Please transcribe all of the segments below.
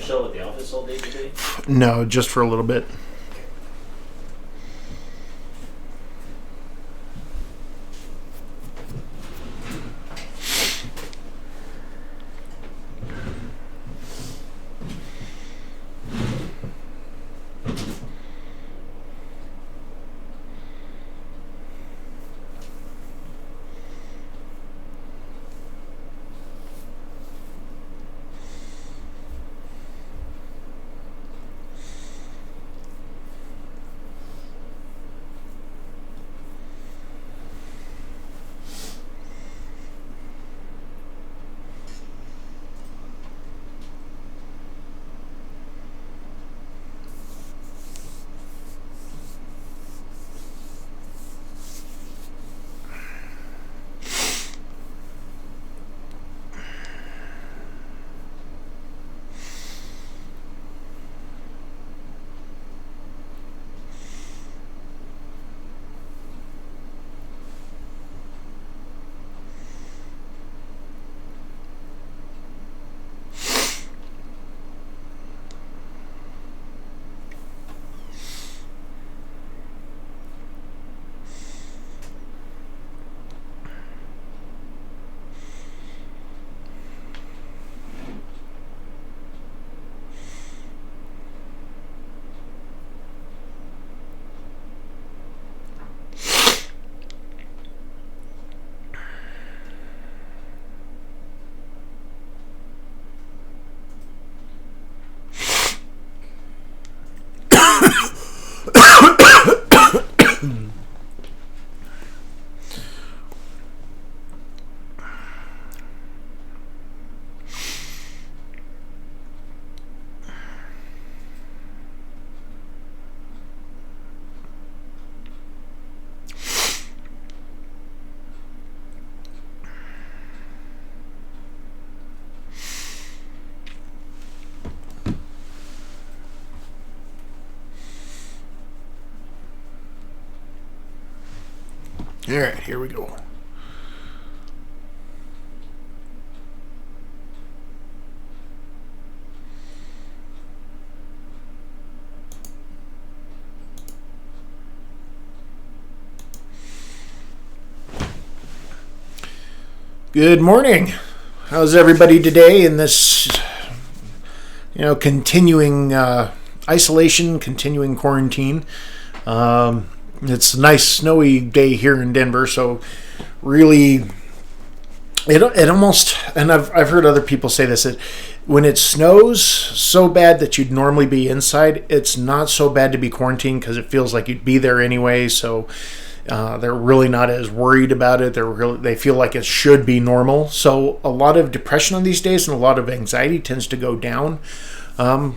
show at the office all day today? No, just for a little bit. All right, here we go. Good morning. How's everybody today in this, continuing isolation, continuing quarantine? It's a nice snowy day here in Denver, so really, it almost, and I've heard other people say this, that when it snows so bad that you'd normally be inside, it's not so bad to be quarantined because it feels like you'd be there anyway. So they're really not as worried about it. They feel like it should be normal. So a lot of depression on these days and a lot of anxiety tends to go down,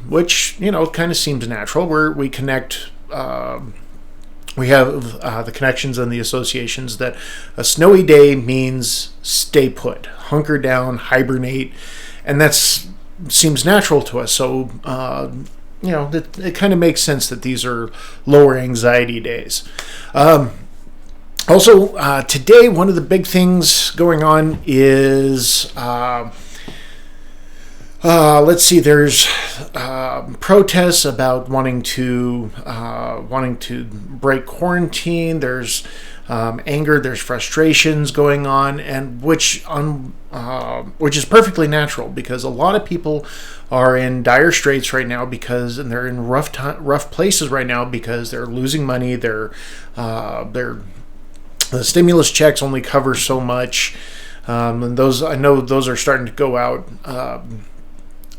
which kind of seems natural. Where we connect. We have the connections and the associations that a snowy day means stay put, hunker down, hibernate, and that seems natural to us. So, it kind of makes sense that these are lower anxiety days. Also, today, one of the big things going on is... let's see. There's protests about wanting to break quarantine. There's anger. There's frustrations going on, and which is perfectly natural because a lot of people are in dire straits right now and they're in rough places right now because they're losing money. The stimulus checks only cover so much, and those are starting to go out.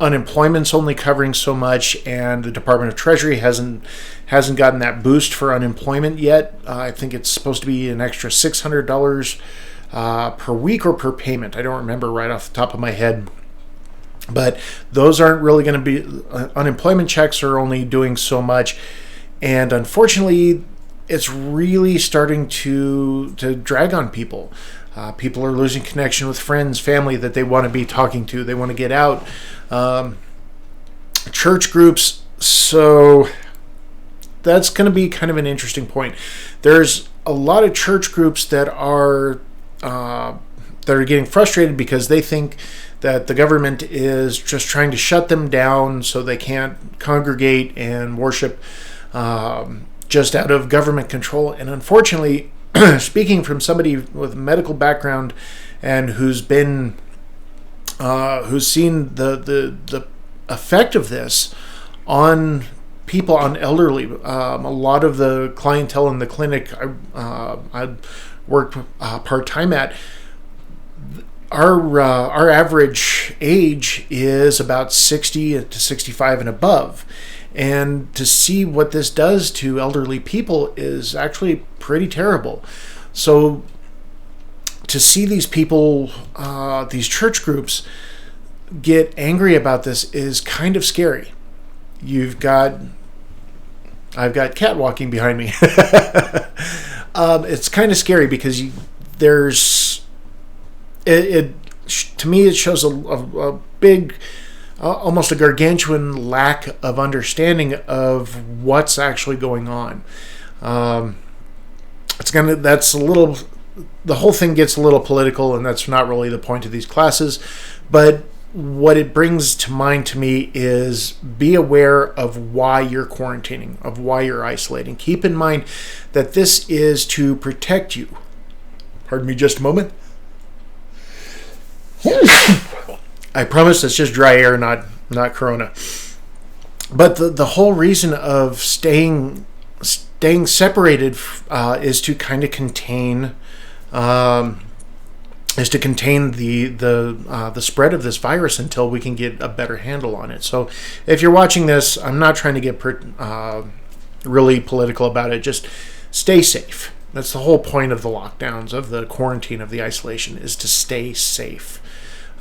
Unemployment's only covering so much, and the Department of Treasury hasn't gotten that boost for unemployment yet. I think it's supposed to be an extra $600 per week or per payment. I don't remember right off the top of my head. But those aren't really going to be... unemployment checks are only doing so much. And unfortunately, it's really starting to drag on people. People are losing connection with friends, family that they want to be talking to. They want to get out. Church groups. So that's going to be kind of an interesting point. There's a lot of church groups that are getting frustrated because they think that the government is just trying to shut them down so they can't congregate and worship just out of government control. And unfortunately, speaking from somebody with a medical background and who's seen the effect of this on people, on elderly, a lot of the clientele in the clinic I work part-time at, our average age is about 60 to 65 and above. And to see what this does to elderly people is actually pretty terrible. So to see these people, these church groups, get angry about this is kind of scary. I've got cat walking behind me. It's kind of scary because to me it shows a big, almost a gargantuan lack of understanding of what's actually going on. The whole thing gets a little political, and that's not really the point of these classes. But what it brings to mind to me is be aware of why you're quarantining, of why you're isolating. Keep in mind that this is to protect you. Pardon me just a moment. I promise it's just dry air, not corona. But the whole reason of staying separated is to kind of contain the spread of this virus until we can get a better handle on it. So if you're watching this, I'm not trying to get really political about it. Just stay safe. That's the whole point of the lockdowns, of the quarantine, of the isolation, is to stay safe.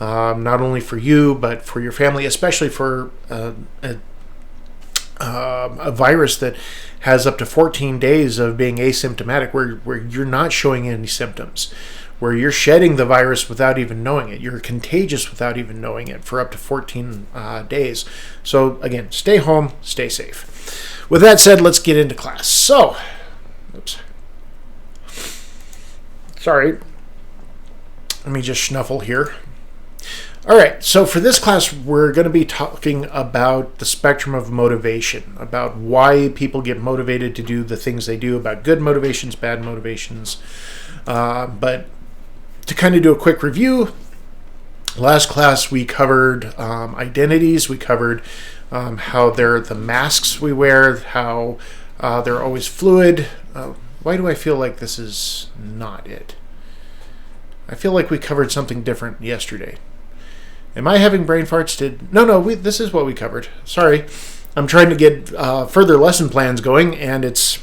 Not only for you, but for your family, especially for a virus that has up to 14 days of being asymptomatic, where you're not showing any symptoms, where you're shedding the virus without even knowing it. You're contagious without even knowing it for up to 14 days. So again, stay home, stay safe. With that said, let's get into class. So, sorry. Let me just snuffle here. All right, so for this class, we're going to be talking about the spectrum of motivation, about why people get motivated to do the things they do, about good motivations, bad motivations. But to kind of do a quick review, last class we covered identities. We covered how they're the masks we wear, how they're always fluid. Why do I feel like this is not it? I feel like we covered something different yesterday. Am I having brain farts? This is what we covered. Sorry. I'm trying to get further lesson plans going, and it's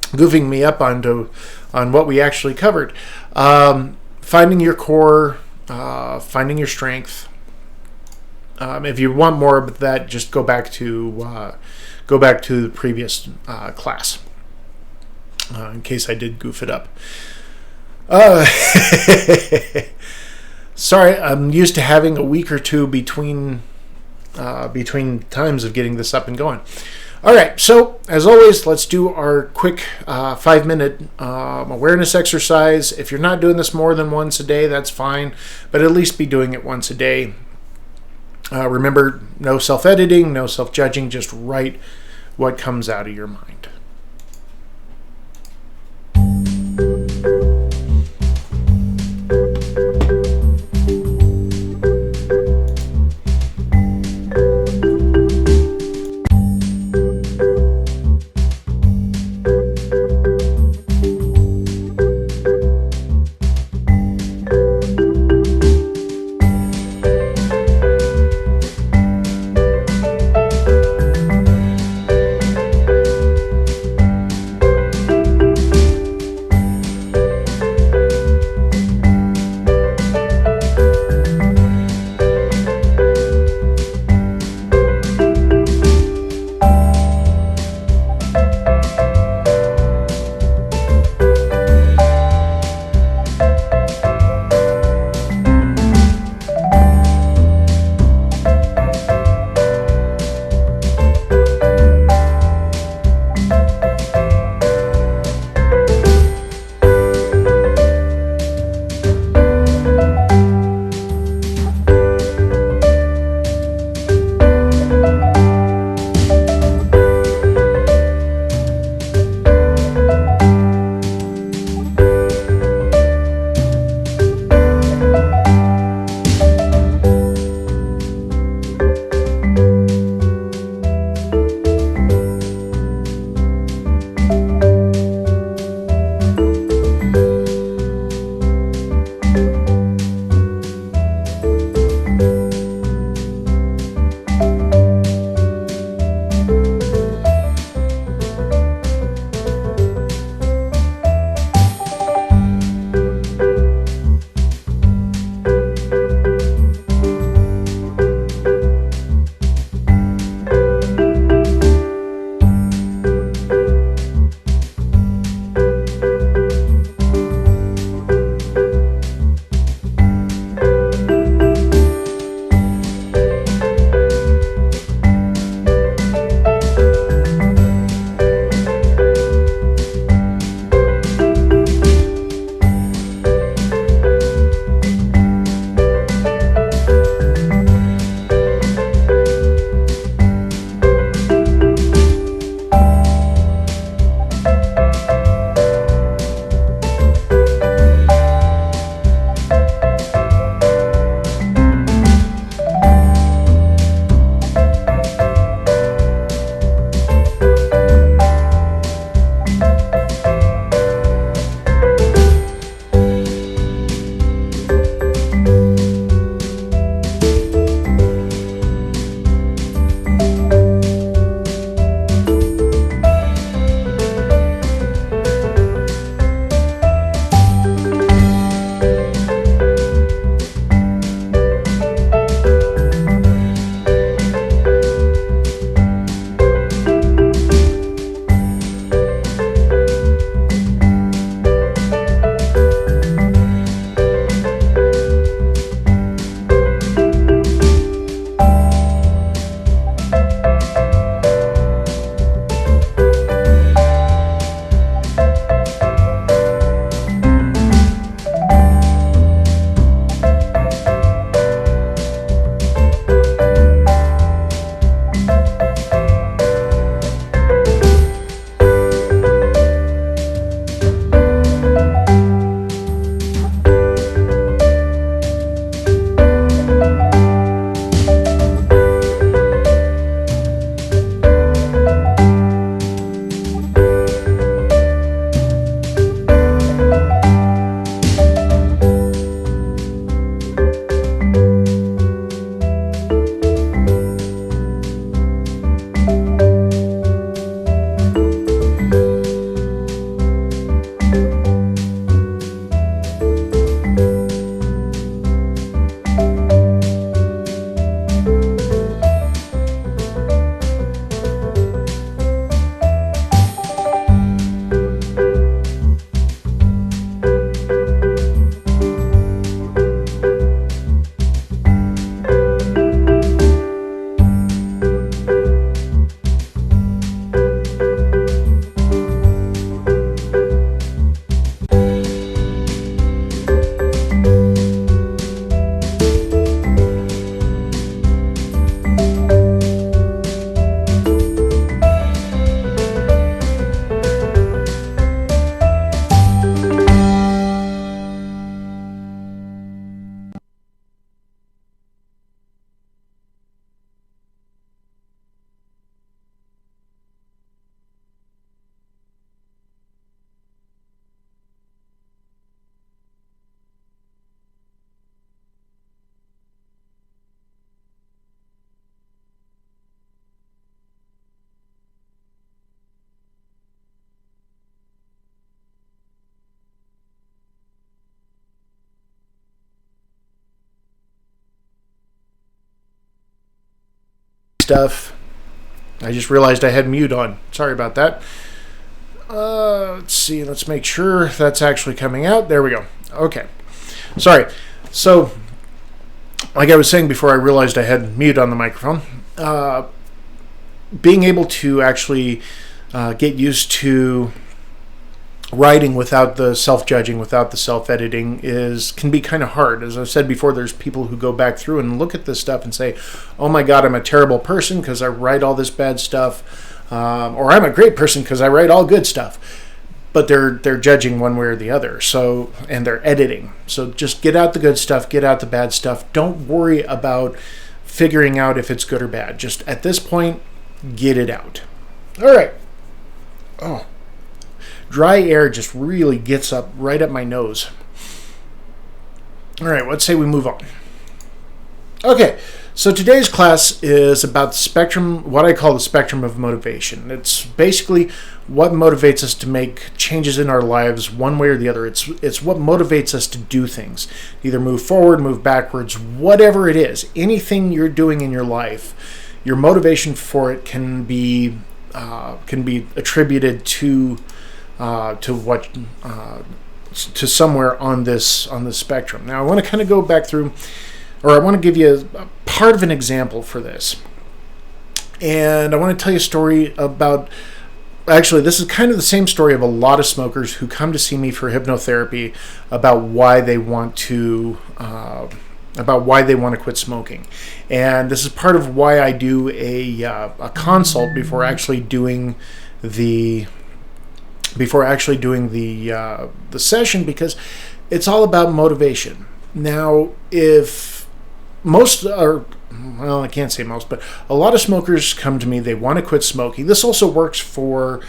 goofing me up on what we actually covered. Finding your core, finding your strength. If you want more of that, just go back to the previous class. In case I did goof it up. Sorry, I'm used to having a week or two between times of getting this up and going. All right, so as always, let's do our quick 5-minute awareness exercise. If you're not doing this more than once a day, that's fine, but at least be doing it once a day. Remember, no self-editing, no self-judging, just write what comes out of your mind. stuff. I just realized I had mute on. Sorry about that. Let's see. Let's make sure that's actually coming out. There we go. Okay. Sorry. So, like I was saying before, I realized I had mute on the microphone. Being able to actually get used to writing without the self-judging, without the self-editing can be kind of hard. As I've said before, there's people who go back through and look at this stuff and say, oh my God, I'm a terrible person because I write all this bad stuff, or I'm a great person because I write all good stuff. But they're judging one way or the other, and they're editing. So just get out the good stuff, get out the bad stuff. Don't worry about figuring out if it's good or bad. Just at this point, get it out. All right. Oh. Dry air just really gets up right up my nose. All right, let's say we move on. Okay, so today's class is about the spectrum, what I call the spectrum of motivation. It's basically what motivates us to make changes in our lives one way or the other. It's what motivates us to do things, either move forward, move backwards, whatever it is. Anything you're doing in your life, your motivation for it can be attributed to somewhere on this spectrum. Now I want to kind of go back through, or I want to give you a part of an example for this, and I want to tell you a story about. Actually, this is kind of the same story of a lot of smokers who come to see me for hypnotherapy about why they want to quit smoking, and this is part of why I do a consult before actually doing the session, because it's all about motivation. Now, if most are, well, I can't say most, but a lot of smokers come to me, they want to quit smoking. This also works for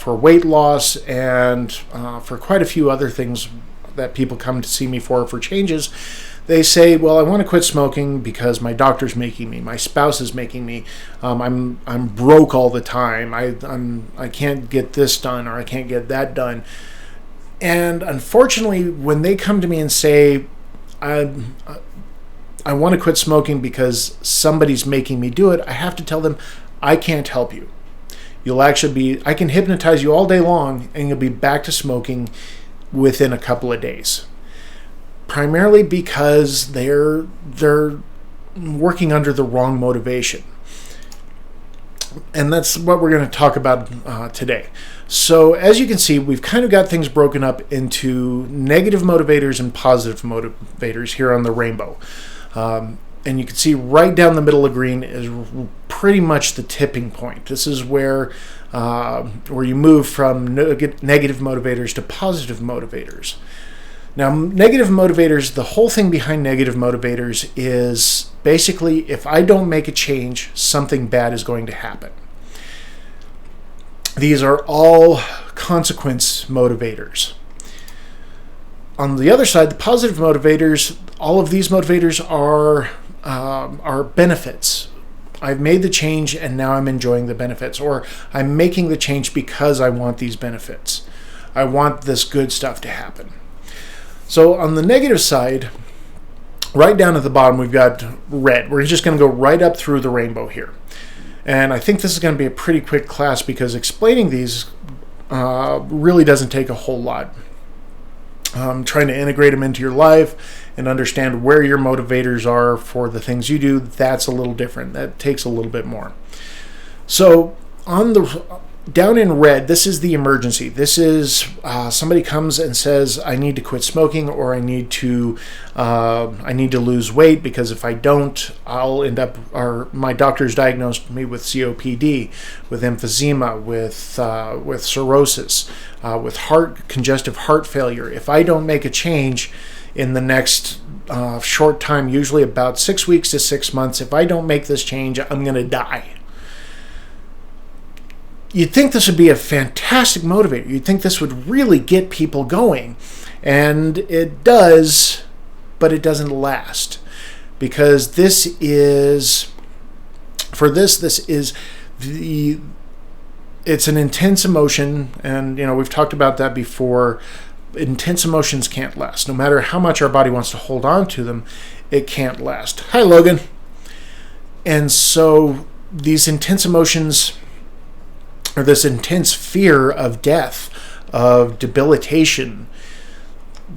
weight loss and for quite a few other things that people come to see me for changes. They say, well, I want to quit smoking because my doctor's making me, my spouse is making me, I'm broke all the time, I can't get this done, or I can't get that done. And unfortunately, when they come to me and say, I want to quit smoking because somebody's making me do it, I have to tell them, I can't help you. I can hypnotize you all day long and you'll be back to smoking within a couple of days. Primarily because they're working under the wrong motivation. And that's what we're going to talk about today. So as you can see, we've kind of got things broken up into negative motivators and positive motivators here on the rainbow. And you can see right down the middle of green is pretty much the tipping point. This is where you move from negative motivators to positive motivators. Now, negative motivators, the whole thing behind negative motivators is basically, if I don't make a change, something bad is going to happen. These are all consequence motivators. On the other side, the positive motivators, all of these motivators are benefits. I've made the change and now I'm enjoying the benefits, or I'm making the change because I want these benefits. I want this good stuff to happen. So on the negative side, right down at the bottom, we've got red. We're just going to go right up through the rainbow here. And I think this is going to be a pretty quick class because explaining these really doesn't take a whole lot. Trying to integrate them into your life and understand where your motivators are for the things you do, that's a little different. That takes a little bit more. So down in red, this is the emergency. This is somebody comes and says, I need to quit smoking, or I need to lose weight, because if I don't, I'll end up, or my doctor's diagnosed me with COPD, with emphysema, with cirrhosis, with congestive heart failure. If I don't make a change in the next short time, usually about 6 weeks to 6 months, if I don't make this change, I'm going to die. You'd think this would be a fantastic motivator. You'd think this would really get people going. And it does, but it doesn't last. Because this is it's an intense emotion, and we've talked about that before. Intense emotions can't last. No matter how much our body wants to hold on to them, it can't last. Hi, Logan. And so these intense emotions, or this intense fear of death, of debilitation,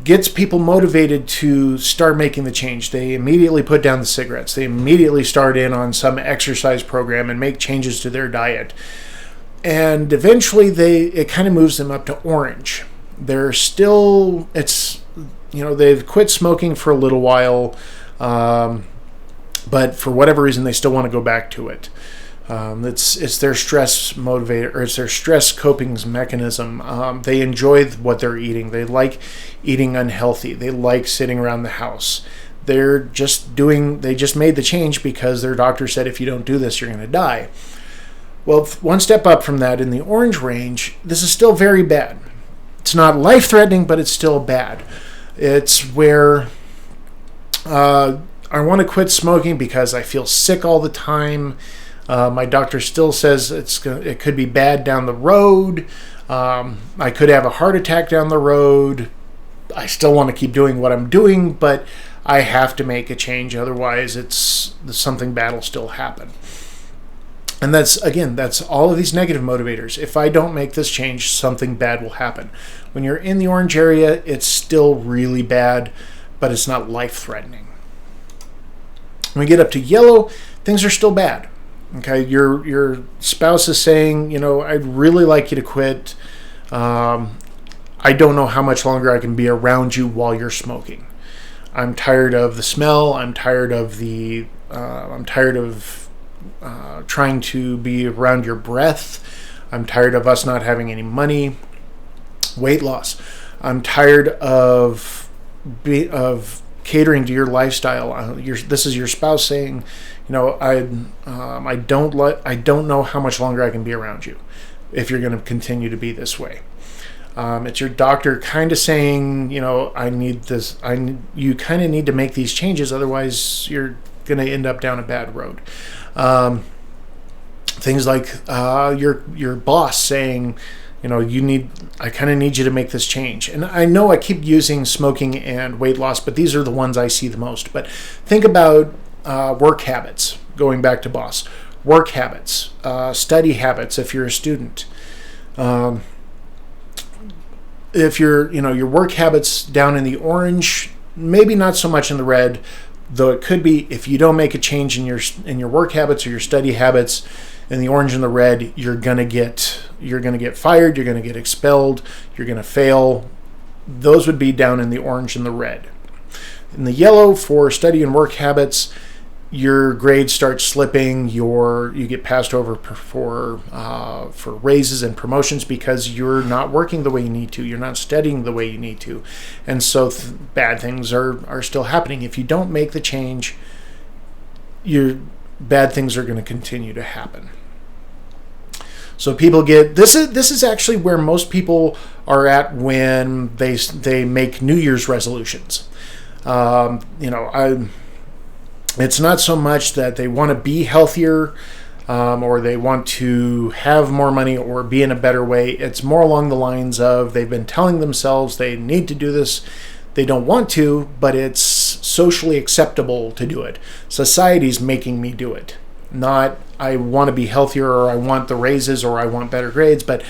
gets people motivated to start making the change. They immediately put down the cigarettes. They immediately start in on some exercise program and make changes to their diet. And eventually it kind of moves them up to orange. They're still, they've quit smoking for a little while, but for whatever reason, they still want to go back to it. It's their stress motivator, or it's their stress coping mechanism. They enjoy what they're eating. They like eating unhealthy. They like sitting around the house. They just made the change because their doctor said, if you don't do this, you're going to die. Well, one step up from that, in the orange range, this is still very bad. It's not life-threatening, but it's still bad. It's where I want to quit smoking because I feel sick all the time. My doctor still says it could be bad down the road. I could have a heart attack down the road. I still want to keep doing what I'm doing, but I have to make a change. Otherwise, something bad will still happen. And that's all of these negative motivators. If I don't make this change, something bad will happen. When you're in the orange area, it's still really bad, but it's not life-threatening. When we get up to yellow, things are still bad. Okay, your spouse is saying, I'd really like you to quit. I don't know how much longer I can be around you while you're smoking. I'm tired of the smell. I'm tired of trying to be around your breath. I'm tired of us not having any money. Weight loss. I'm tired of catering to your lifestyle. This is your spouse saying, I don't know how much longer I can be around you if you're going to continue to be this way. It's your doctor kind of saying, I need this. You kind of need to make these changes, otherwise you're going to end up down a bad road. Things like your boss saying, I kind of need you to make this change. And I know I keep using smoking and weight loss, but these are the ones I see the most. But think about work habits, going back to boss. Work habits, study habits if you're a student. If your work habits down in the orange, maybe not so much in the red, though it could be. If you don't make a change in your work habits or your study habits, in the orange and the red, you're gonna get fired, you're gonna get expelled, you're gonna fail. Those would be down in the orange and the red. In the yellow, for study and work habits, your grades start slipping. You get passed over for raises and promotions because you're not working the way you need to. You're not studying the way you need to, and so bad things are still happening. If you don't make the change, bad things are going to continue to happen. So people get this is actually where most people are at when they make New Year's resolutions. It's not so much that they want to be healthier or they want to have more money or be in a better way. It's more along the lines of they've been telling themselves they need to do this. They don't want to, but it's socially acceptable to do it. Society's making me do it. Not I want to be healthier or I want the raises or I want better grades, but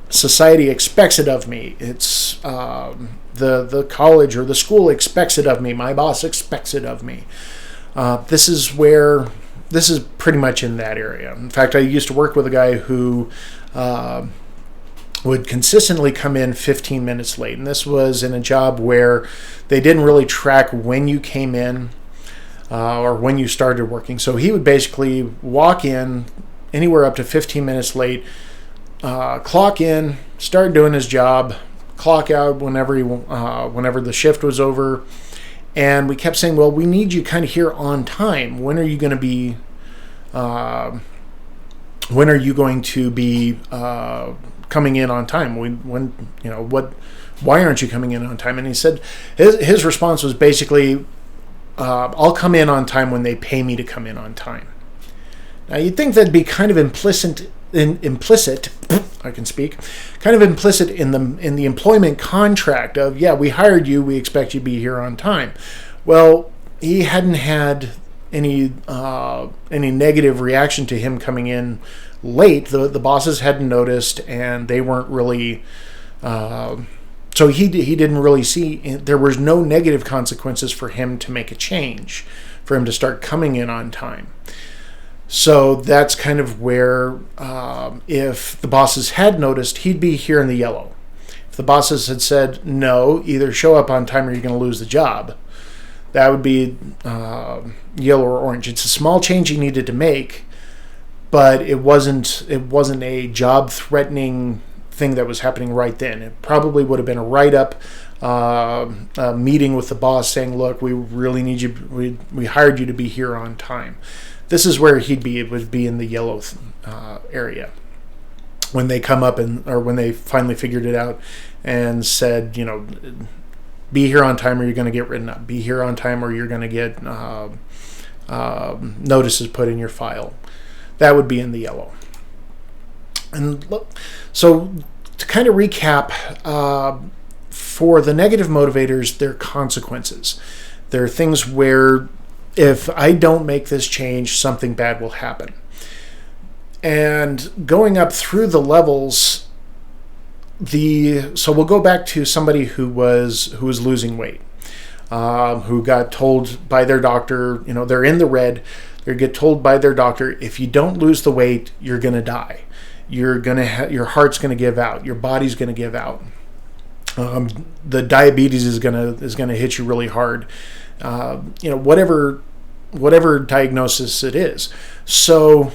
society expects it of me. It's the college or the school expects it of me. My boss expects it of me. This is pretty much in that area. In fact, I used to work with a guy who would consistently come in 15 minutes late. And this was in a job where they didn't really track when you came in or when you started working. So he would basically walk in anywhere up to 15 minutes late, clock in, start doing his job, clock out whenever the shift was over. And we kept saying, well, we need you kind of here on time. When are you going to be coming in on time? Why aren't you coming in on time? And he said his response was basically, I'll come in on time when they pay me to come in on time. Now you'd think that'd be kind of implicit, I can speak, kind of implicit in the employment contract of, yeah, we hired you, we expect you to be here on time. Well, he hadn't had any negative reaction to him coming in late. The bosses hadn't noticed, and they weren't really. So he didn't really see. There was no negative consequences for him to make a change, for him to start coming in on time. So that's kind of where, if the bosses had noticed, he'd be here in the yellow. If the bosses had said, no, either show up on time or you're going to lose the job, that would be yellow or orange. It's a small change he needed to make, but it wasn't a job-threatening thing that was happening right then. It probably would have been a write-up, a meeting with the boss saying, look, we really need you, we hired you to be here on time. This is where he'd be. It would be in the yellow area when they come up or when they finally figured it out and said, be here on time or you're going to get written up. Be here on time or you're going to get notices put in your file. That would be in the yellow. And so to kind of recap, for the negative motivators, they're consequences. They're things where if I don't make this change, something bad will happen. And going up through the levels, so we'll go back to somebody who was losing weight, who got told by their doctor, they're in the red. They get told by their doctor, if you don't lose the weight, you're going to die. Your heart's going to give out. Your body's going to give out. The diabetes is going to hit you really hard. Whatever diagnosis it is. So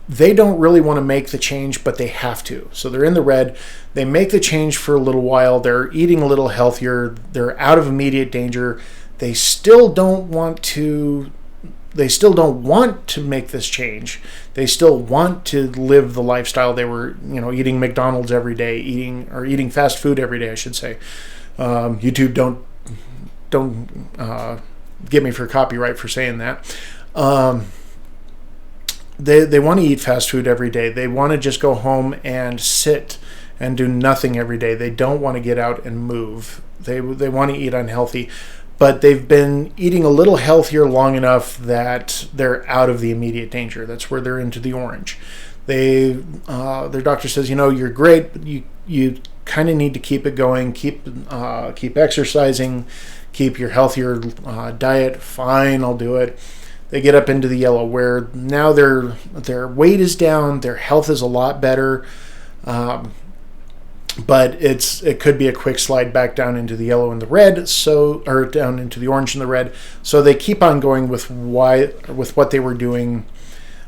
they don't really want to make the change, but they have to. So they're in the red. They make the change for a little while. They're eating a little healthier. They're out of immediate danger. They still don't want to make this change. They still want to live the lifestyle they were, eating McDonald's every day, eating fast food every day, I should say. YouTube don't get me for copyright for saying that. They want to eat fast food every day. They want to just go home and sit and do nothing every day. They don't want to get out and move. They want to eat unhealthy, but they've been eating a little healthier long enough that they're out of the immediate danger. That's where they're into the orange. Their doctor says, you're great, but you kind of need to keep it going, keep exercising, keep your healthier diet. Fine, I'll do it. They get up into the yellow, where now their weight is down, their health is a lot better, but it could be a quick slide back down into the yellow and the red, or down into the orange and the red. So they keep on going with what they were doing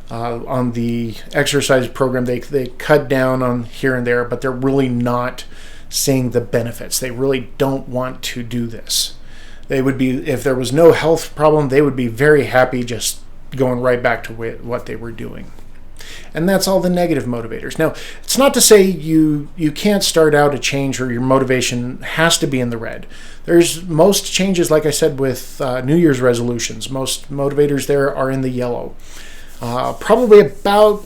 on the exercise program. They cut down on here and there, but they're really not seeing the benefits. They really don't want to do this. They would be, if there was no health problem, they would be very happy just going right back to what they were doing. And that's all the negative motivators. Now, it's not to say you can't start out a change or your motivation has to be in the red. There's most changes, like I said, with New Year's resolutions. Most motivators there are in the yellow. Probably about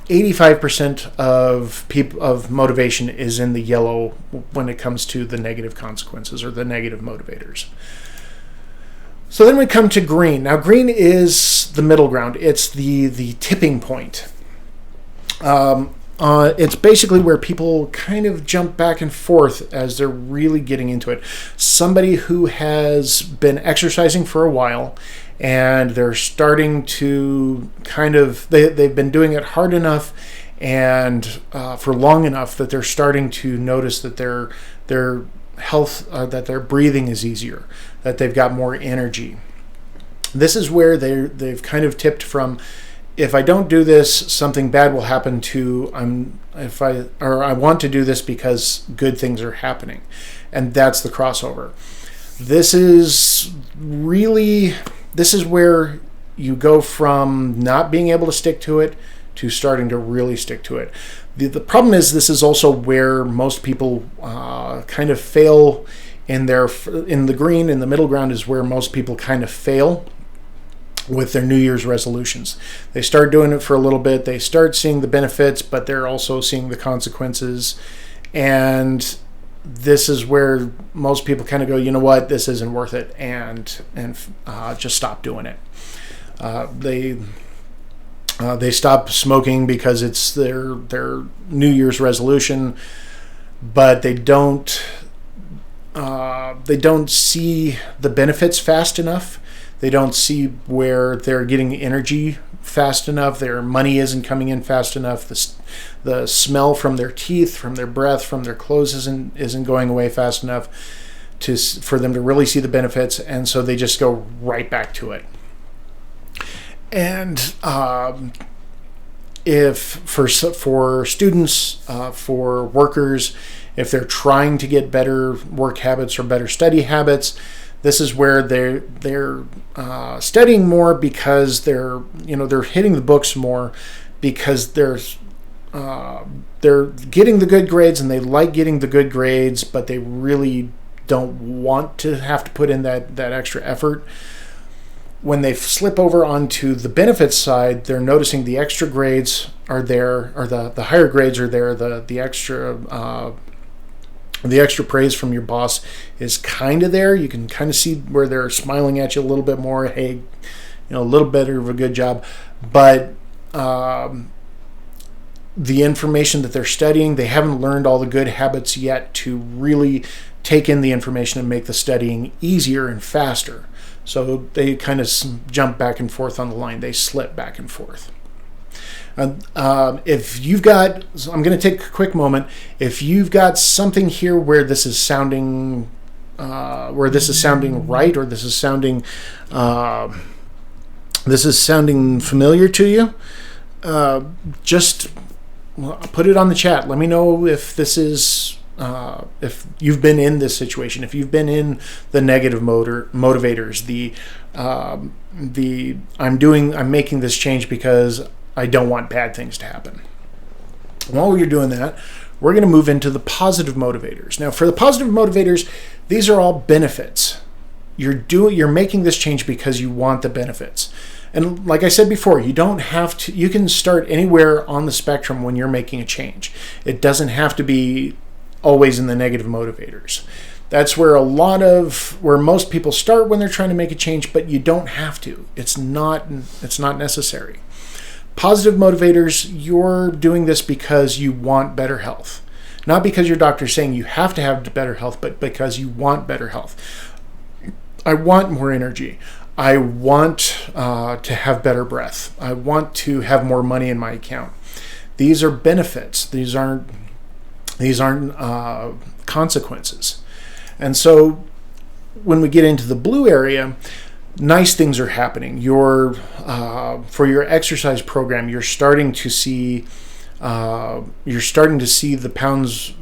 85% of motivation is in the yellow when it comes to the negative consequences or the negative motivators. So then we come to green. Now, green is the middle ground. It's the tipping point. It's basically where people kind of jump back and forth as they're really getting into it. Somebody who has been exercising for a while and they're starting to they've been doing it hard enough and for long enough that they're starting to notice that their health, that their breathing is easier, that they've got more energy. This is where they've kind of tipped from, if I don't do this, something bad will happen, to I want to do this because good things are happening. And that's the crossover. This is where you go from not being able to stick to it to starting to really stick to it. The problem is, this is also where most people kind of fail in the green. In the middle ground is where most people kind of fail with their New Year's resolutions. They start doing it for a little bit, they start seeing the benefits, but they're also seeing the consequences. And this is where most people kind of go, you know what, this isn't worth it, and just stop doing it. They stop smoking because it's their New Year's resolution, but they don't see the benefits fast enough. They don't see where they're getting energy fast enough. Their money isn't coming in fast enough. The smell from their teeth, from their breath, from their clothes isn't going away fast enough for them to really see the benefits, and so they just go right back to it. And if for students, for workers, if they're trying to get better work habits or better study habits, this is where they're studying more because they're hitting the books more because they're getting the good grades and they like getting the good grades, but they really don't want to have to put in that extra effort. When they slip over onto the benefits side, they're noticing the extra grades are there, or the higher grades are there. The extra praise from your boss is kind of there. You can kind of see where they're smiling at you a little bit more. Hey, a little better of a good job. But the information that they're studying, they haven't learned all the good habits yet to really take in the information and make the studying easier and faster. So they kind of jump back and forth on the line. They slip back and forth. If you've got, so I'm going to take a quick moment. If you've got something here where this is sounding right, or this is sounding familiar to you, just put it on the chat. Let me know if this is. If you've been in this situation, if you've been in the negative motivators, I'm making this change because I don't want bad things to happen. While you're doing that, we're going to move into the positive motivators. Now, for the positive motivators, these are all benefits. You're making this change because you want the benefits. And like I said before, you don't have to. You can start anywhere on the spectrum when you're making a change. It doesn't have to be always in the negative motivators. That's where most people start when they're trying to make a change, but you don't have to. It's not necessary. Positive motivators, you're doing this because you want better health. Not because your doctor's saying you have to have better health, but because you want better health. I want more energy. I want to have better breath. I want to have more money in my account. These are benefits. These aren't consequences. And so when we get into the blue area, nice things are happening. For your exercise program, you're starting to see the pounds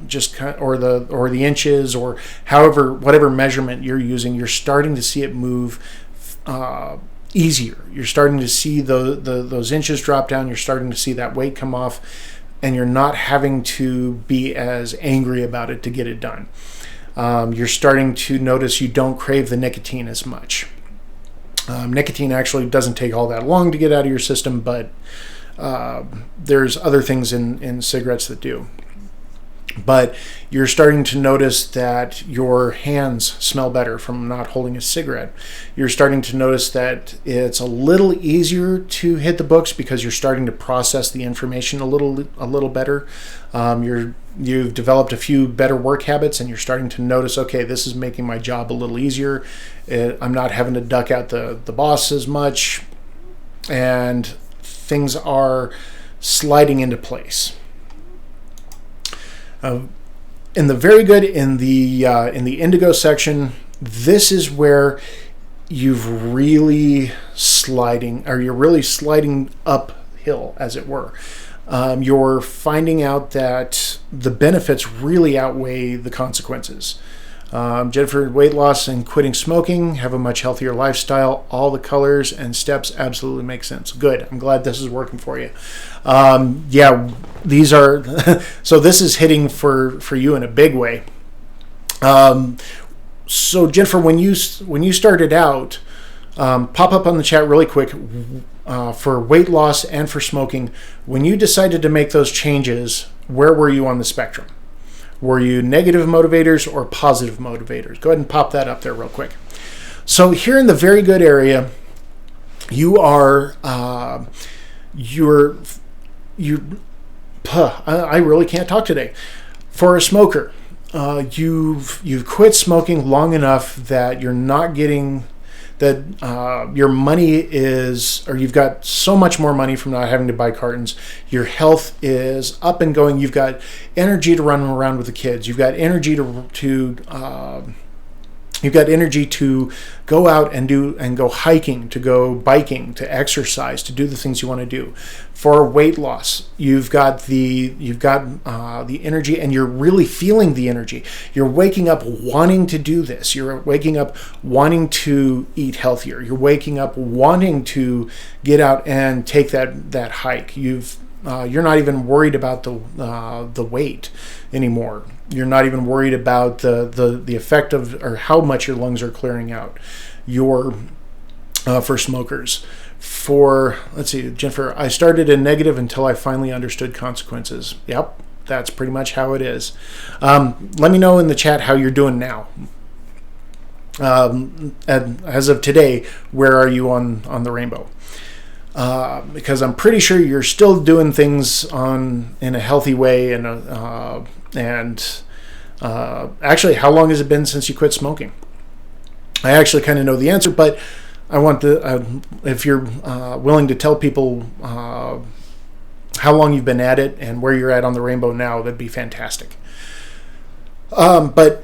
or the inches, or whatever measurement you're using. You're starting to see it move easier. You're starting to see those inches drop down. You're starting to see that weight come off, and you're not having to be as angry about it to get it done. You're starting to notice you don't crave the nicotine as much. Nicotine actually doesn't take all that long to get out of your system, but there's other things in cigarettes that do. But you're starting to notice that your hands smell better from not holding a cigarette. You're starting to notice that it's a little easier to hit the books because you're starting to process the information a little better. You've developed a few better work habits, and you're starting to notice, okay, this is making my job a little easier. I'm not having to duck out the boss as much, and things are sliding into place. In the very good, in the indigo section, this is where you're really sliding uphill, as it were. You're finding out that the benefits really outweigh the consequences. Jennifer, weight loss and quitting smoking, have a much healthier lifestyle. All the colors and steps absolutely make sense. Good. I'm glad this is working for you. These are so this is hitting for you in a big way. So Jennifer, when you started out, pop up on the chat really quick for weight loss and for smoking. When you decided to make those changes, where were you on the spectrum? Were you negative motivators or positive motivators? Go ahead and pop that up there real quick. So here in the very good area, you are you're you. I really can't talk today. For a smoker, you've quit smoking long enough that you're not getting that your money is, or you've got so much more money from not having to buy cartons. Your health is up and going. You've got energy to run around with the kids. You've got energy you've got energy to go out and go hiking, to go biking, to exercise, to do the things you want to do. For weight loss, you've got the energy, and you're really feeling the energy. You're waking up wanting to do this. You're waking up wanting to eat healthier. You're waking up wanting to get out and take that hike. You're not even worried about the weight anymore. You're not even worried about the effect of, or how much your lungs are clearing out. For smokers. Let's see, Jennifer, I started in negative until I finally understood consequences. Yep, that's pretty much how it is. Let me know in the chat how you're doing now. As of today, where are you on the rainbow? Because I'm pretty sure you're still doing things in a healthy way, and actually, how long has it been since you quit smoking? I actually kind of know the answer, but I want if you're willing to tell people how long you've been at it and where you're at on the rainbow now, that'd be fantastic. But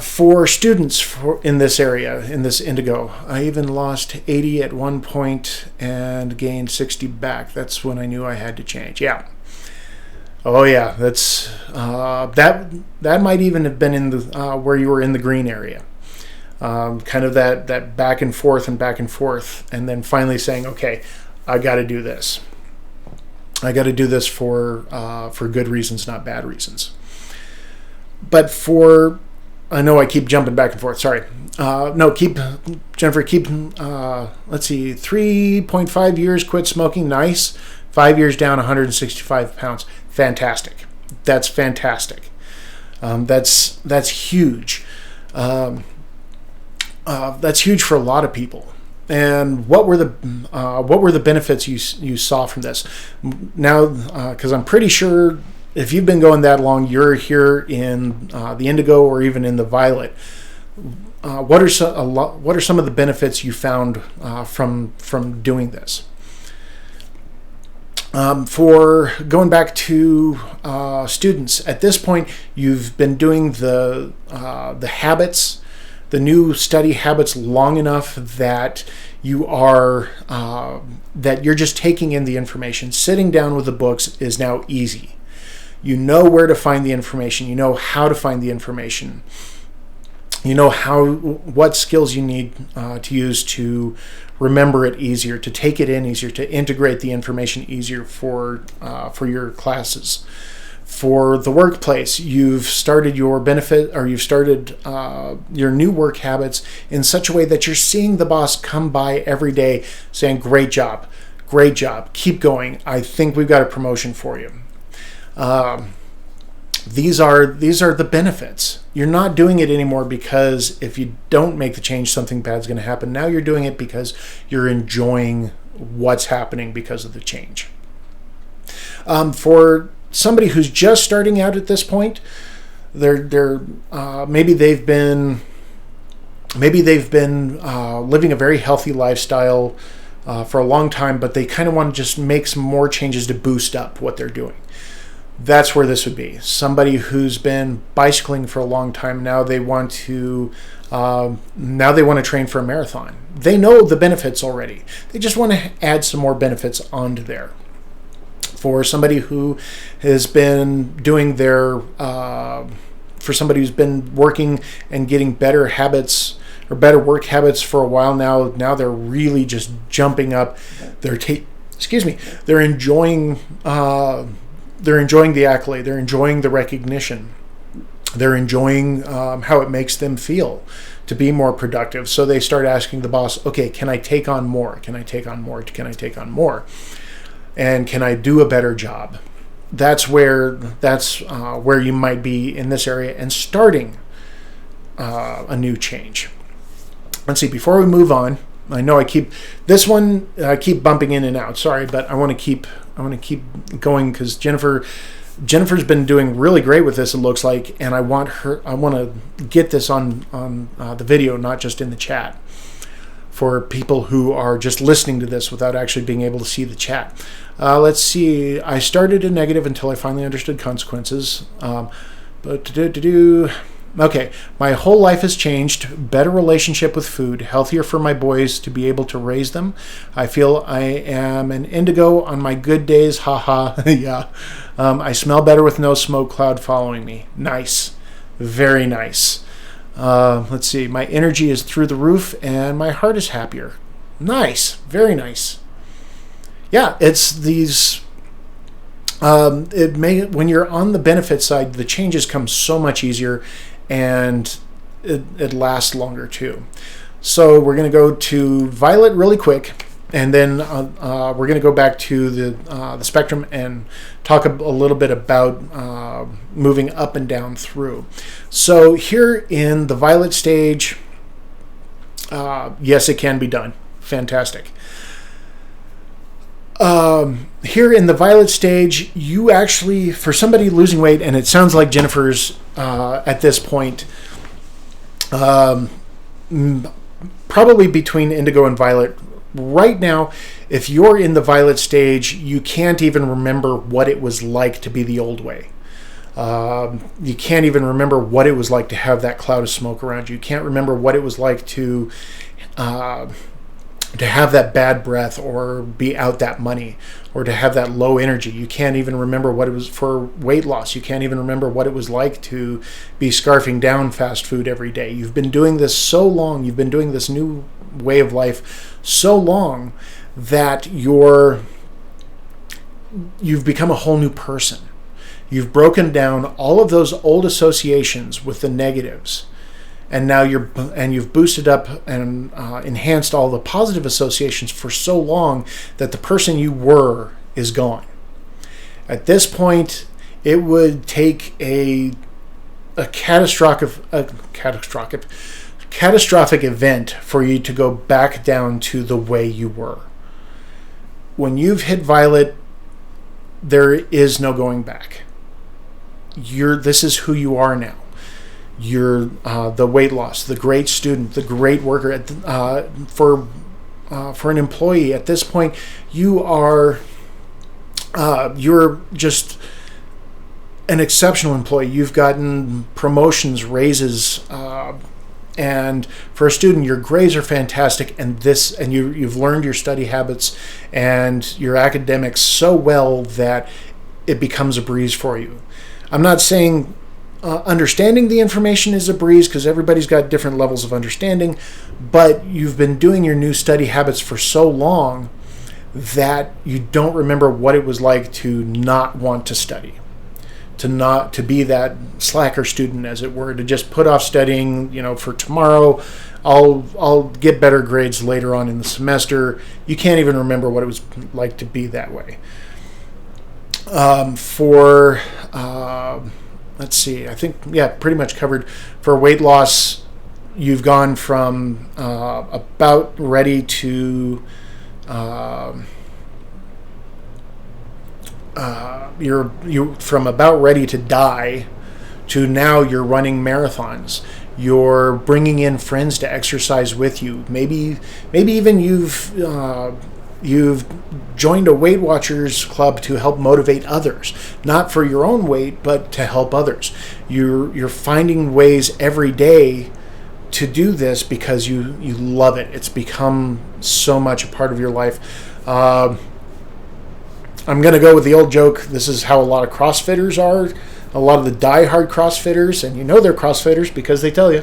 for students in this area, in this indigo, I even lost 80 at one point and gained 60 back. That's when I knew I had to change. Yeah. Oh yeah, that's that might even have been in the where you were in the green area. Kind of that back and forth, and then finally saying, okay, I got to do this. I got to do this for good reasons, not bad reasons. But I know I keep jumping back and forth. Sorry. Jennifer, let's see, 3.5 years quit smoking. Nice. 5 years down, 165 pounds. Fantastic. That's fantastic. That's huge. That's huge for a lot of people. And what were the benefits you saw from this? Now, because I'm pretty sure if you've been going that long, you're here in the indigo or even in the violet. What are some of the benefits you found from doing this? For going back to students, at this point, you've been doing the habits, the new study habits long enough that you're just taking in the information. Sitting down with the books is now easy. You know where to find the information. You know how to find the information. You know what skills you need to use to remember it easier, to take it in easier, to integrate the information easier for your classes. For the workplace, you've started your your new work habits in such a way that you're seeing the boss come by every day saying, great job, keep going. I think we've got a promotion for you. These are the benefits. You're not doing it anymore because if you don't make the change, something bad's going to happen. Now you're doing it because you're enjoying what's happening because of the change. For somebody who's just starting out at this point, maybe they've been living a very healthy lifestyle for a long time, but they kind of want to just make some more changes to boost up what they're doing. That's where this would be. Somebody who's been bicycling for a long time, now they want to train for a marathon. They know the benefits already. They just want to add some more benefits onto there. For somebody who has been doing for somebody who's been working and getting better habits or better work habits for a while now they're really just jumping up. They're enjoying the accolade. They're enjoying the recognition. They're enjoying how it makes them feel to be more productive. So they start asking the boss, okay, can I take on more? Can I take on more? Can I take on more? And can I do a better job? That's where you might be in this area and starting a new change. Let's see, before we move on, I know I keep bumping in and out. Sorry, but I want to keep going because Jennifer's been doing really great with this. It looks like, and I want to get this on the video, not just in the chat, for people who are just listening to this without actually being able to see the chat. Let's see. I started in negative until I finally understood consequences. Okay, my whole life has changed. Better relationship with food, healthier for my boys to be able to raise them. I feel I am an indigo on my good days. Haha. Yeah. I smell better with no smoke cloud following me. Nice. Very nice. Let's see. My energy is through the roof and my heart is happier. Nice. Very nice. Yeah, it's these... when you're on the benefit side, the changes come so much easier, and it lasts longer too. So we're going to go to Violet really quick, and then we're going to go back to the spectrum and talk a little bit about moving up and down through. So here in the Violet stage, yes, it can be done. Fantastic. Here in the Violet stage, you actually, for somebody losing weight, and it sounds like Jennifer's at this point, probably between Indigo and Violet. Right now, if you're in the Violet stage, you can't even remember what it was like to be the old way. You can't even remember what it was like to have that cloud of smoke around you. You can't remember what it was like to have that bad breath, or be out that money, or to have that low energy. You can't even remember what it was for weight loss. You can't even remember what it was like to be scarfing down fast food every day. You've been doing this so long. You've been doing this new way of life so long that you've become a whole new person. You've broken down all of those old associations with the negatives. And now you've boosted up and enhanced all the positive associations for so long that the person you were is gone. At this point, it would take a catastrophic event for you to go back down to the way you were. When you've hit Violet, there is no going back. This is who you are now. You're the weight loss, the great student, the great worker. For an employee at this point, you're just an exceptional employee. You've gotten promotions, raises, and for a student, your grades are fantastic. And you've learned your study habits and your academics so well that it becomes a breeze for you. I'm not saying understanding the information is a breeze, because everybody's got different levels of understanding, but you've been doing your new study habits for so long that you don't remember what it was like to not want to study, to be that slacker student, as it were, to just put off studying, for tomorrow. I'll get better grades later on in the semester. You can't even remember what it was like to be that way. Let's see, I think, pretty much covered. For weight loss, you've gone from about ready to from about ready to die to now you're running marathons. You're bringing in friends to exercise with you. Maybe even you've joined a Weight Watchers club to help motivate others, not for your own weight, but to help others. You're finding ways every day to do this because you love it. It's become so much a part of your life. I'm going to go with the old joke. This is how a lot of CrossFitters are. A lot of the die-hard CrossFitters, and they're CrossFitters because they tell you.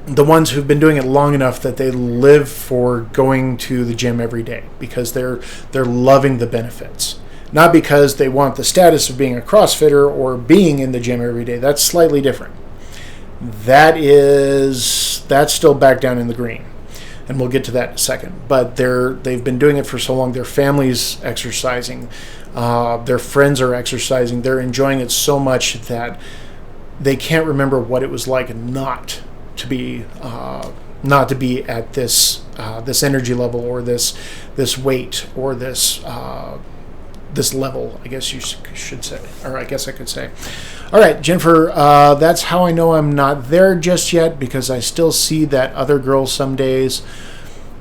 The ones who've been doing it long enough that they live for going to the gym every day because they're loving the benefits. Not because they want the status of being a CrossFitter or being in the gym every day. That's slightly different. That's still back down in the green. And we'll get to that in a second. But they've been doing it for so long. Their family's exercising. Their friends are exercising. They're enjoying it so much that they can't remember what it was like not to be not to be at this this energy level, or this weight, or this level, I guess you should say, or I guess I could say. All right, Jennifer, that's how I know I'm not there just yet, because I still see that other girl some days.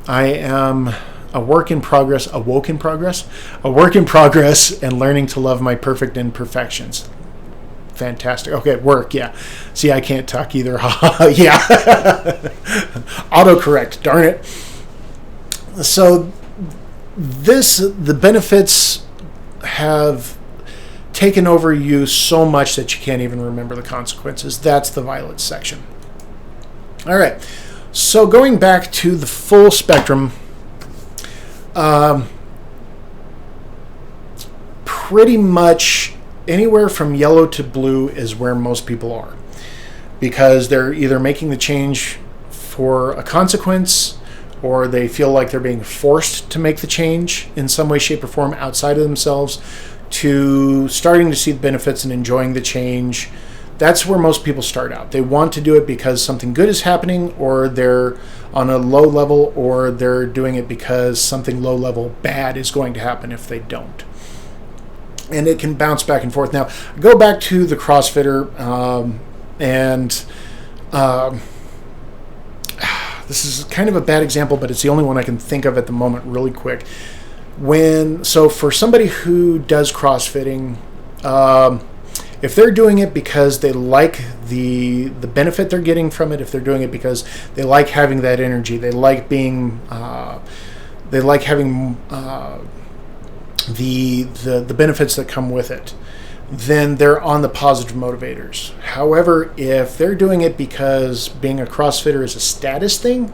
I am a work in progress, a work in progress, and learning to love my perfect imperfections. Fantastic. Okay, work, yeah. See, I can't talk either. Yeah. Autocorrect, darn it. So the benefits have taken over you so much that you can't even remember the consequences. That's the violet section. All right. So going back to the full spectrum, pretty much anywhere from yellow to blue is where most people are, because they're either making the change for a consequence, or they feel like they're being forced to make the change in some way, shape, or form outside of themselves, to starting to see the benefits and enjoying the change. That's where most people start out. They want to do it because something good is happening, or they're on a low level, or they're doing it because something low level bad is going to happen if they don't. And it can bounce back and forth. Now, go back to the CrossFitter, this is kind of a bad example, but it's the only one I can think of at the moment really quick. So for somebody who does CrossFitting, if they're doing it because they like the benefit they're getting from it, if they're doing it because they like having that energy, they like having the benefits that come with it, then they're on the positive motivators. However, if they're doing it because being a CrossFitter is a status thing,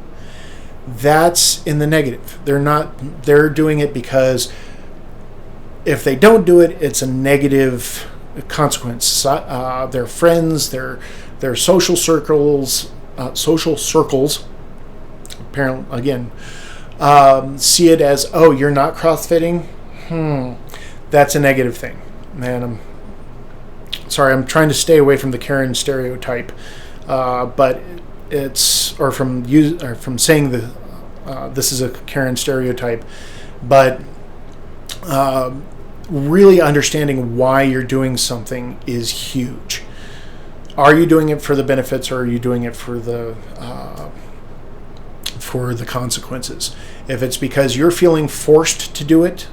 that's in the negative. They're doing it because if they don't do it, it's a negative consequence. Their friends, their social circles, apparently, again, see it as, oh, you're not CrossFitting? That's a negative thing. Man, I'm sorry, I'm trying to stay away from the Karen stereotype, but it's, or from saying this is a Karen stereotype, but really understanding why you're doing something is huge. Are you doing it for the benefits, or are you doing it for the consequences? If it's because you're feeling forced to do it,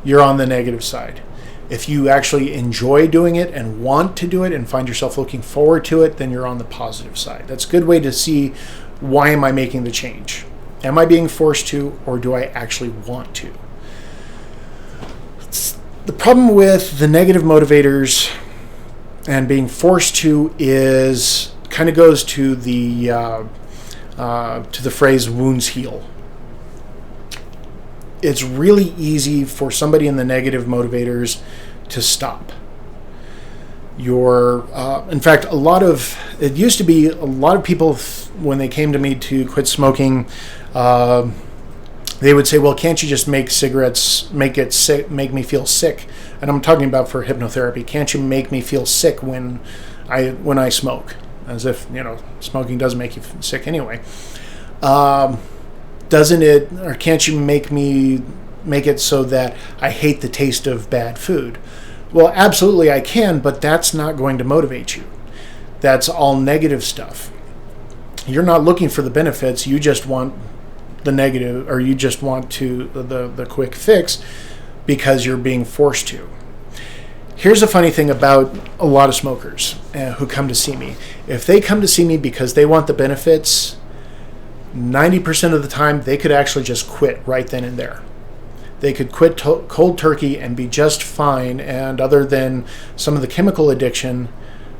you're on the negative side. If you actually enjoy doing it and want to do it and find yourself looking forward to it, then you're on the positive side. That's a good way to see, why am I making the change? Am I being forced to, or do I actually want to? The problem with the negative motivators and being forced to is kind of goes to the phrase wounds heal. It's really easy for somebody in the negative motivators to stop. In fact, it used to be a lot of people, when they came to me to quit smoking, they would say, well, can't you just make cigarettes, make me feel sick? And I'm talking about for hypnotherapy. Can't you make me feel sick when I smoke? As if, smoking does make you sick anyway. Doesn't it, or can't you make it so that I hate the taste of bad food? Well, absolutely I can, but that's not going to motivate you. That's all negative stuff. You're not looking for the benefits, you just want the negative, or you just want the quick fix because you're being forced to. Here's a funny thing about a lot of smokers who come to see me. If they come to see me because they want the benefits, 90% of the time, they could actually just quit right then and there. They could quit cold turkey and be just fine, and other than some of the chemical addiction,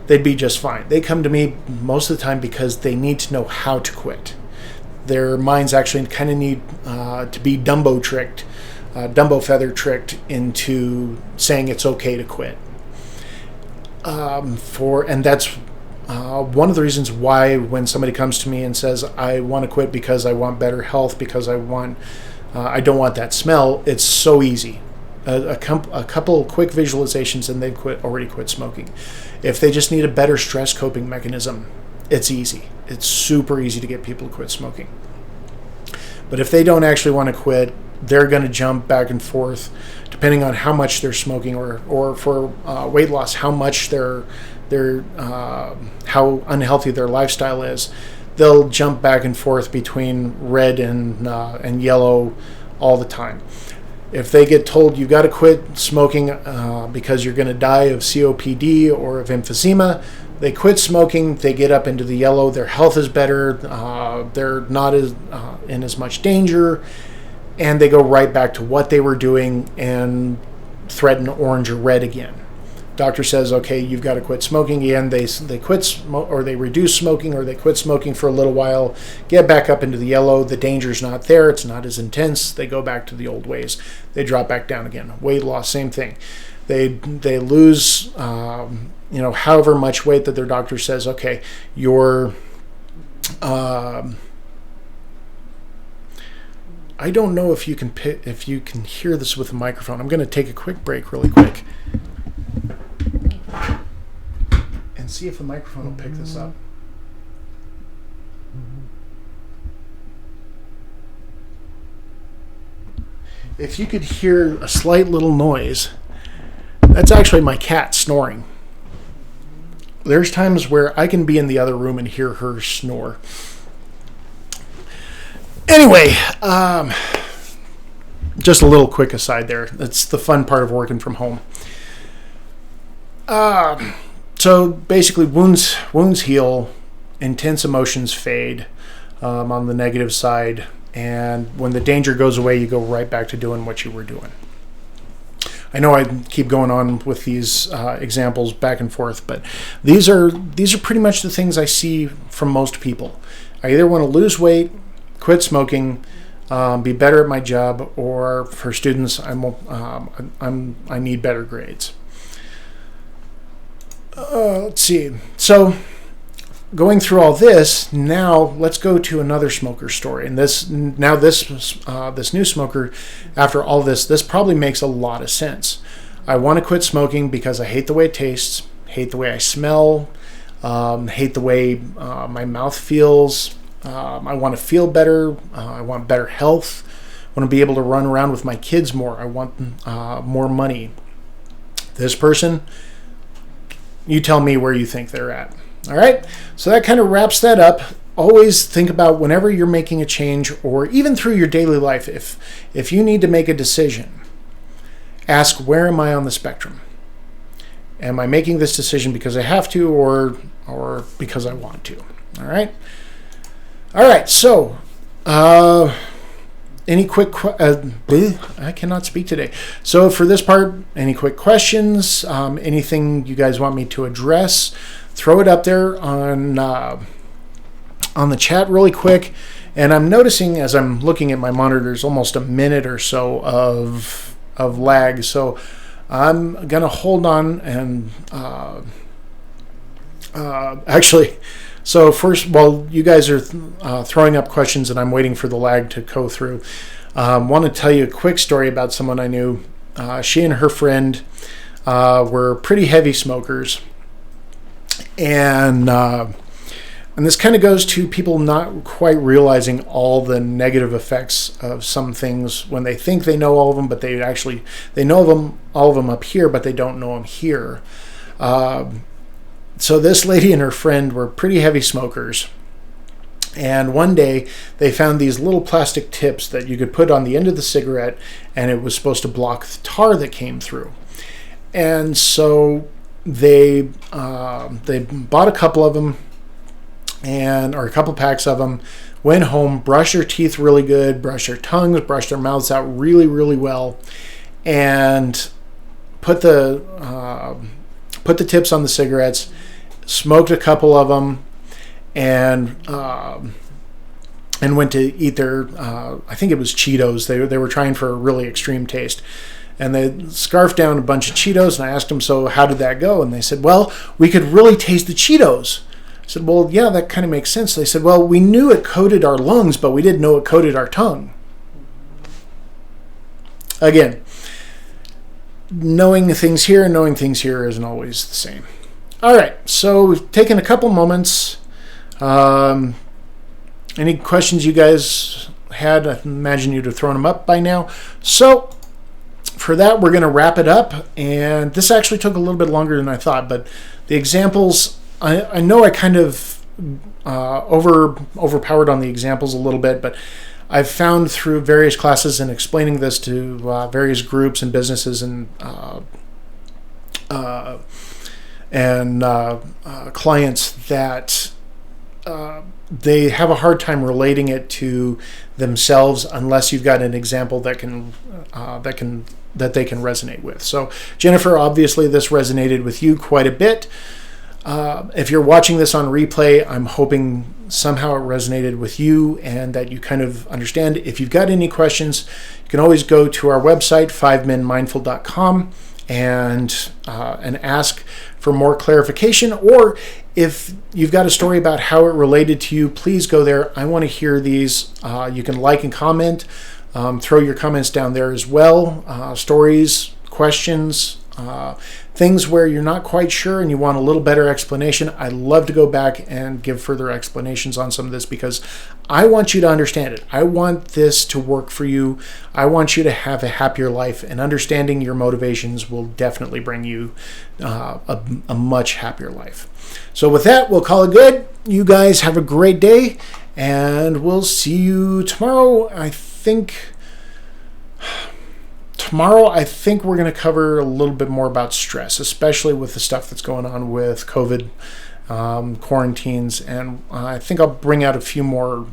they'd be just fine. They come to me most of the time because they need to know how to quit. Their minds actually kind of need to be Dumbo feather tricked into saying it's okay to quit. And that's one of the reasons why when somebody comes to me and says, I want to quit because I want better health, because I don't want that smell, it's so easy. A couple quick visualizations and they've already quit smoking. If they just need a better stress coping mechanism, it's easy. It's super easy to get people to quit smoking. But if they don't actually want to quit, they're going to jump back and forth depending on how much they're smoking, or for weight loss, how much how unhealthy their lifestyle is. They'll jump back and forth between red and yellow all the time. If they get told you got to quit smoking because you're going to die of COPD or of emphysema, they quit smoking, they get up into the yellow, their health is better, they're not in as much danger, and they go right back to what they were doing and threaten orange or red again. Doctor says, okay, you've got to quit smoking again. They quit or they reduce smoking, or they quit smoking for a little while, get back up into the yellow. The danger's not there. It's not as intense. They go back to the old ways. They drop back down again. Weight loss, same thing. They lose, however much weight that their doctor says, okay, you're, I don't know if you can hear this with a microphone. I'm going to take a quick break really quick and see if the microphone will pick this up. If you could hear a slight little noise, that's actually my cat snoring. There's times where I can be in the other room and hear her snore. Anyway, just a little quick aside there. That's the fun part of working from home. So basically, wounds heal, intense emotions fade on the negative side, and when the danger goes away, you go right back to doing what you were doing. I know I keep going on with these examples back and forth, but these are pretty much the things I see from most people. I either want to lose weight, quit smoking, be better at my job, or for students, I need better grades. Let's see. So, going through all this, now let's go to another smoker story. And this new smoker, after all this probably makes a lot of sense. I want to quit smoking because I hate the way it tastes, hate the way I smell, hate the way my mouth feels. I want to feel better. I want better health. I want to be able to run around with my kids more. I want more money. This person, you tell me where you think they're at. All right? So that kind of wraps that up. Always think about whenever you're making a change, or even through your daily life, if you need to make a decision, ask, where am I on the spectrum? Am I making this decision because I have to, or because I want to? All right? All right, so any quick I cannot speak today. So for this part, any quick questions, anything you guys want me to address, throw it up there on the chat really quick. And I'm noticing as I'm looking at my monitors almost a minute or so of lag. So I'm going to hold on and actually... So first, while you guys are throwing up questions and I'm waiting for the lag to go through, I want to tell you a quick story about someone I knew. She and her friend were pretty heavy smokers. And this kind of goes to people not quite realizing all the negative effects of some things when they think they know all of them, but they know them, all of them up here, but they don't know them here. So this lady and her friend were pretty heavy smokers. And one day they found these little plastic tips that you could put on the end of the cigarette, and it was supposed to block the tar that came through. And so they bought a couple of them, or a couple packs of them, went home, brushed their teeth really good, brushed their tongues, brushed their mouths out really, really well, and put the tips on the cigarettes, smoked a couple of them, and went to eat their, I think it was Cheetos. They were trying for a really extreme taste. And they scarfed down a bunch of Cheetos, and I asked them, so how did that go? And they said, well, we could really taste the Cheetos. I said, well, yeah, that kind of makes sense. They said, well, we knew it coated our lungs, but we didn't know it coated our tongue. Again, knowing things here and knowing things here isn't always the same. All right, so we've taken a couple moments Any questions you guys had? I imagine you'd have thrown them up by now. So for that, we're going to wrap it up. And this actually took a little bit longer than I thought, but the examples, I know I kind of overpowered on the examples a little bit, but I've found through various classes and explaining this to various groups and businesses and clients that they have a hard time relating it to themselves unless you've got an example that they can resonate with. So Jennifer, obviously this resonated with you quite a bit. If you're watching this on replay, I'm hoping somehow it resonated with you and that you kind of understand. If you've got any questions, you can always go to our website, 5menmindful.com, and ask for more clarification. Or if you've got a story about how it related to you, please go there. I want to hear these. You can like and comment. Throw your comments down there as well. Stories, questions, things where you're not quite sure and you want a little better explanation. I love to go back and give further explanations on some of this because I want you to understand it. I want this to work for you. I want you to have a happier life, and understanding your motivations will definitely bring you a much happier life. So with that, we'll call it good. You guys have a great day, and we'll see you tomorrow. Tomorrow, I think we're going to cover a little bit more about stress, especially with the stuff that's going on with COVID, quarantines, and I think I'll bring out a few more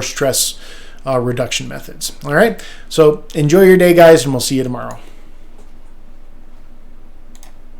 stress reduction methods. All right, so enjoy your day, guys, and we'll see you tomorrow.